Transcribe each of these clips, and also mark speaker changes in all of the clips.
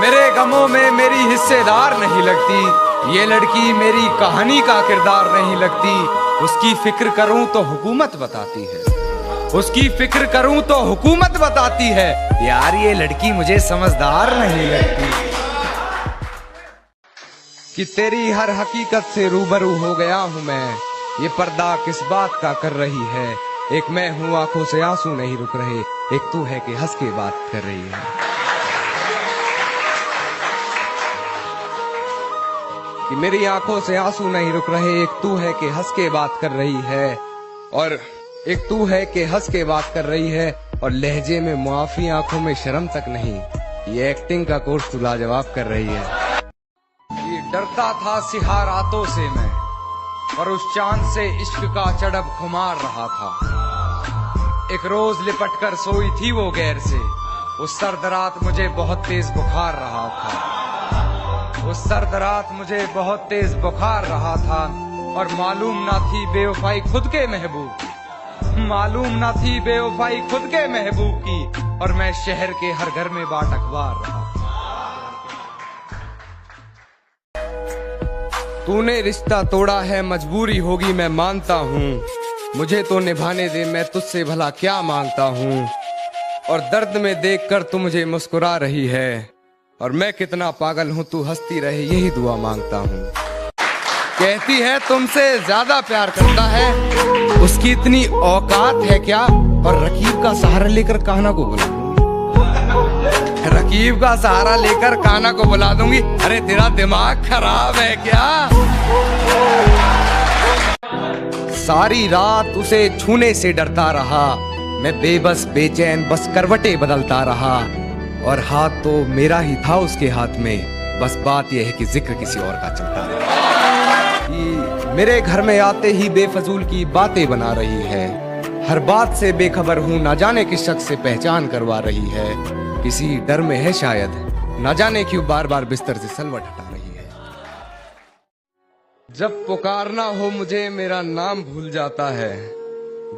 Speaker 1: मेरे गमों में मेरी हिस्सेदार नहीं लगती, ये लड़की मेरी कहानी का किरदार नहीं लगती। उसकी फिक्र करूं तो हुकूमत बताती है, उसकी फिक्र करूं तो हुकूमत बताती है। यार ये लड़की मुझे समझदार नहीं लगती। कि तेरी हर हकीकत से रूबरू हो गया हूं मैं, ये पर्दा किस बात का कर रही है। एक मैं हूं आंखों से आंसू नहीं रुक रहे, एक तू है कि हंस के बात कर रही है। कि मेरी आंखों से आंसू नहीं रुक रहे, एक तू है कि हंस के बात कर रही है। और एक तू है कि हंस के बात कर रही है, और लहजे में मुआफी आंखों में शर्म तक नहीं, ये एक्टिंग का कोर्स तू लाजवाब कर रही है। ये डरता था सिहा रातों से मैं, और उस चांद से इश्क का चढ़ब खुमार रहा था। एक रोज लिपट कर सोई थी वो गैर से, उस सर्द रात मुझे बहुत तेज बुखार रहा था। उस सर्द रात मुझे बहुत तेज बुखार रहा था, और मालूम ना थी बेवफाई खुद के महबूब की, मालूम ना थी बेवफाई खुद के महबूब की। और मैं शहर के हर घर में बाट अखबार रहा था। तूने रिश्ता तोड़ा है, मजबूरी होगी मैं मानता हूँ, मुझे तो निभाने दे, मैं तुझसे भला क्या मांगता हूँ। और दर्द में देखकर तू मुझे मुस्कुरा रही है, और मैं कितना पागल हूँ तू हंसती रहे, यही दुआ मांगता हूँ। कहती है तुमसे ज्यादा प्यार करता है, उसकी इतनी औकात है क्या। और रकीब का सहारा लेकर कान्हा को बुला दूंगी, रकीब का सहारा लेकर कान्हा को बुला दूंगी। अरे तेरा दिमाग खराब है क्या। सारी रात उसे छूने से डरता रहा, मैं बेबस बेचैन बस करवटें बदलता रहा। और हाथ तो मेरा ही था उसके हाथ में, बस बात यह है कि जिक्र किसी और का चलता रहा। मेरे घर में आते ही बेफजूल की बातें बना रही है, हर बात से बेखबर हूँ, ना जाने किस शख्स से पहचान करवा रही है। किसी डर में है शायद, ना जाने क्यों बार बार बिस्तर से सलवट हटा रही है। जब पुकारना हो मुझे मेरा नाम भूल जाता है,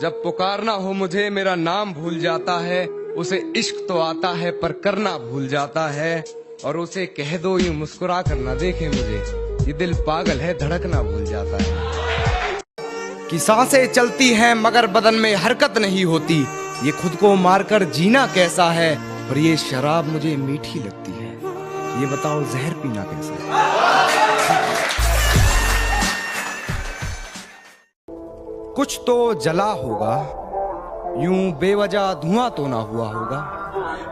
Speaker 1: जब पुकारना हो मुझे मेरा नाम भूल जाता है। उसे इश्क तो आता है पर करना भूल जाता है, और उसे कह दो यूं मुस्कुरा कर ना देखे मुझे, ये दिल पागल है धड़कना भूल जाता है। कि सांसें चलती हैं मगर बदन में हरकत नहीं होती, ये खुद को मारकर जीना कैसा है। और ये शराब मुझे मीठी लगती है, ये बताओ जहर पीना कैसा है। कुछ तो जला होगा, यूं बेवजह धुआं तो ना हुआ होगा।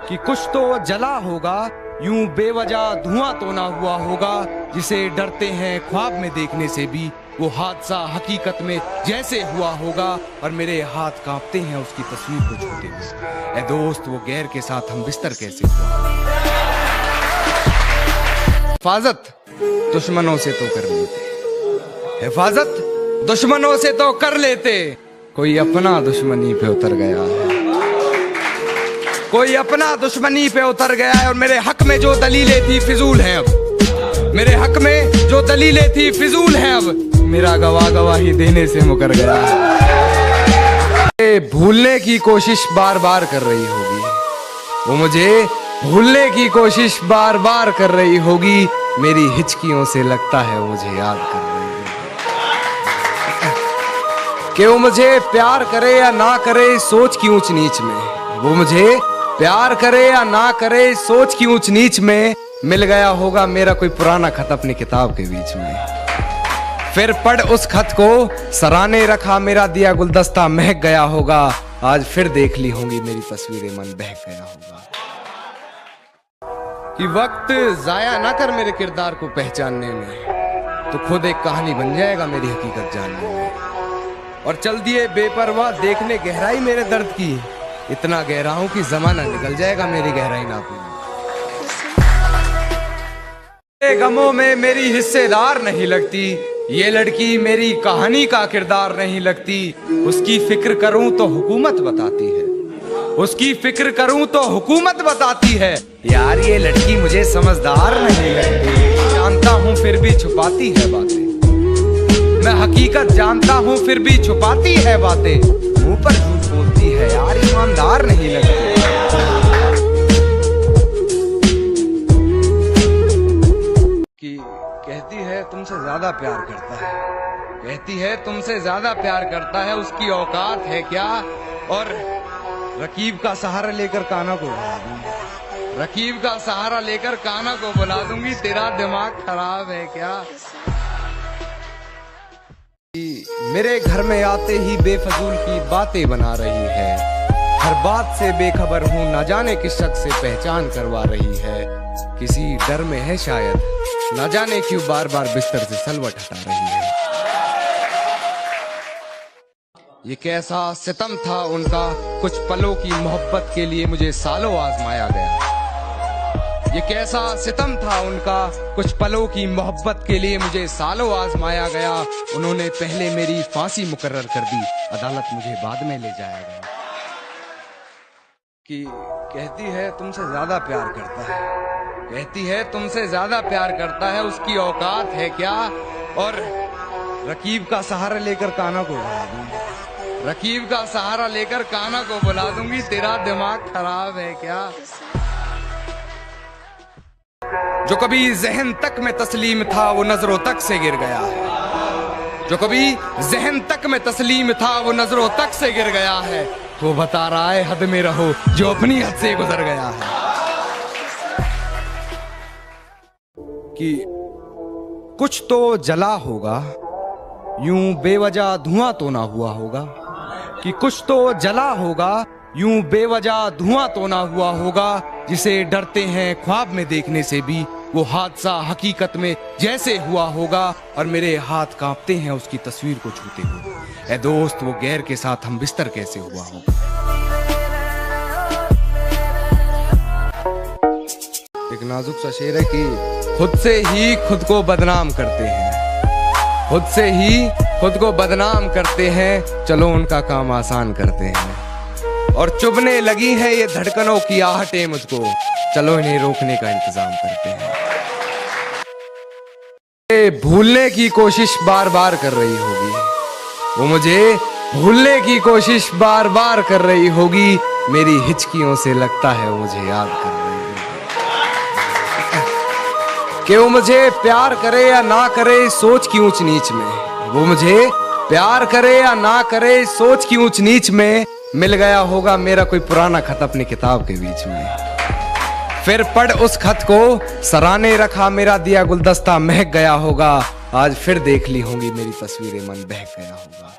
Speaker 1: कि कुछ तो जला होगा, यूं बेवजह धुआं तो ना हुआ होगा। जिसे डरते हैं ख्वाब में देखने से भी, वो हादसा हकीकत में जैसे हुआ होगा। और मेरे हाथ कांपते हैं उसकी तस्वीर को छूते हुए। ऐ दोस्त वो गैर के साथ हम बिस्तर कैसे हुआ। हिफाजत दुश्मनों से तो कर लेते, हिफाजत दुश्मनों से तो कर लेते, कोई अपना दुश्मनी पे उतर गया है, कोई अपना दुश्मनी पे उतर गया है। और मेरे हक में जो दलीलें थी फिजूल हैं अब, मेरे हक में जो दलीलें थी फिजूल हैं अब। मेरा गवाह गवाही देने से मुकर गया है। भूलने की कोशिश बार बार कर रही होगी, वो मुझे भूलने की कोशिश बार बार कर रही होगी। मेरी हिचकियों से लगता है वो मुझे याद कर रही होगी। कि वो मुझे प्यार करे या ना करे सोच की ऊंच नीच में, वो मुझे प्यार करे या ना करे सोच की ऊंच नीच में। मिल गया होगा मेरा कोई पुराना खत अपनी किताब के बीच में, फिर पढ़ उस खत को सराहने रखा मेरा दिया गुलदस्ता महक गया होगा। आज फिर देख ली होंगी मेरी तस्वीरें, मन बहक गया होगा। कि वक्त जाया ना कर मेरे किरदार को पहचानने में, तो खुद एक कहानी बन जाएगा मेरी हकीकत जानने में। और चल दिए बेपरवाह देखने गहराई मेरे दर्द की, इतना गहरा हूं कि जमाना निकल जाएगा मेरी गहराई नापने। गमों में मेरी हिस्सेदार नहीं लगती, ये लड़की मेरी कहानी का किरदार नहीं लगती। उसकी फिक्र करूं तो हुकूमत बताती है, उसकी फिक्र करूं तो हुकूमत बताती है। यार ये लड़की मुझे समझदार नहीं लगती, जानता हूं फिर भी छुपाती है बातें, मैं हकीकत जानता हूं फिर भी छुपाती है बातें। मुंह पर झूठ बोलती है, यार ईमानदार नहीं लगती। कहती है तुमसे ज्यादा प्यार करता है, कहती है तुमसे ज्यादा प्यार करता है, उसकी औकात है क्या? और रकीब का सहारा लेकर कान्हा को बुला दूंगी, रकीब का सहारा लेकर कान्हा को बुला दूंगी, तेरा दिमाग खराब है क्या? मेरे घर में आते ही बेफजूल की बातें बना रही है, हर बात से बेखबर हूँ, न जाने किस शख्स से पहचान करवा रही है, किसी डर में है शायद, न जाने क्यों बार बार बिस्तर से सलवट हटा रही है। ये कैसा सितम था उनका, कुछ पलों की मोहब्बत के लिए मुझे सालों आजमाया गया। ये कैसा सितम था उनका, कुछ पलों की मोहब्बत के लिए मुझे सालों आजमाया गया। उन्होंने पहले मेरी फांसी मुकर्रर कर दी, अदालत मुझे बाद में ले जाया गया। कि कहती है तुमसे ज्यादा प्यार करता है, कहती है तुमसे ज्यादा प्यार करता है, उसकी औकात है क्या? और रकीब का सहारा लेकर कान्हा को बुला दूंगी, रकीब का सहारा लेकर कान्हा को बुला दूंगी, तेरा दिमाग खराब है क्या? जो कभी जहन तक में तस्लीम था वो नजरों तक से गिर गया है, जो कभी जहन तक में तस्लीम था वो नजरों तक से गिर गया है। वो बता रहा है हद में रहो जो अपनी हद से गुजर गया है। कि कुछ तो जला होगा, यूं बेवजह धुआं तो ना हुआ होगा, कि कुछ तो जला होगा, यूं बेवजह धुआं तो ना हुआ होगा, जिसे डरते हैं ख्वाब में देखने से भी वो हादसा हकीकत में जैसे हुआ होगा, और मेरे हाथ कांपते हैं उसकी तस्वीर को छूते हुए। ऐ दोस्त वो गैर के साथ हम बिस्तर कैसे हुआ होगा। एक नाजुक सा शेर है कि खुद से ही खुद को बदनाम करते हैं, खुद से ही खुद को बदनाम करते हैं, चलो उनका काम आसान करते हैं। और चुभने लगी है ये धड़कनों की आहटें मुझको, चलो इन्हें रोकने का इंतजाम करते हैं। भूलने की कोशिश बार बार कर रही होगी, वो मुझे भूलने की कोशिश बार बार कर रही होगी, मेरी हिचकियों से लगता है वो मुझे याद कर रही होगी। कि वो मुझे प्यार करे या ना करे सोच की ऊंच नीच में, वो मुझे प्यार करे या ना करे सोच की ऊंच नीच में, मिल गया होगा मेरा कोई पुराना खत अपनी किताब के बीच में। फिर पढ़ उस खत को सराहने रखा मेरा दिया गुलदस्ता महक गया होगा, आज फिर देख ली होंगी मेरी तस्वीरें मन बहक गया होगा।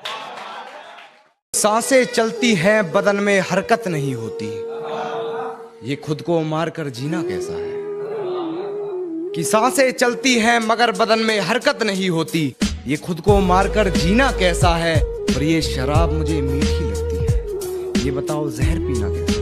Speaker 1: सांसें चलती हैं बदन में हरकत नहीं होती, ये खुद को मारकर जीना कैसा है। कि सांसें चलती हैं मगर बदन में हरकत नहीं होती, ये खुद को मारकर जीना कैसा है। और ये शराब मुझे मीठी लगती है, ये बताओ जहर पीना कैसा है।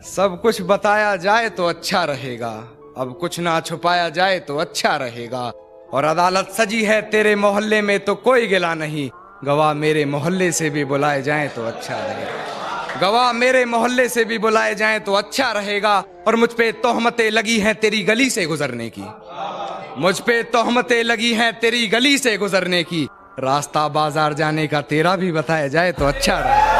Speaker 1: सब कुछ बताया जाए तो अच्छा रहेगा, अब कुछ ना छुपाया जाए तो अच्छा रहेगा। और अदालत सजी है तेरे मोहल्ले में तो कोई गिला नहीं, गवाह मेरे मोहल्ले से भी बुलाए जाएं तो अच्छा रहेगा, गवाह मेरे मोहल्ले से भी बुलाए जाएं तो अच्छा रहेगा। और मुझ पे तोहमतें लगी हैं तेरी गली से गुजरने की, मुझ पे तोहमतें लगी हैं तेरी गली से गुजरने की, रास्ता बाजार जाने का तेरा भी बताया जाए तो अच्छा रहेगा।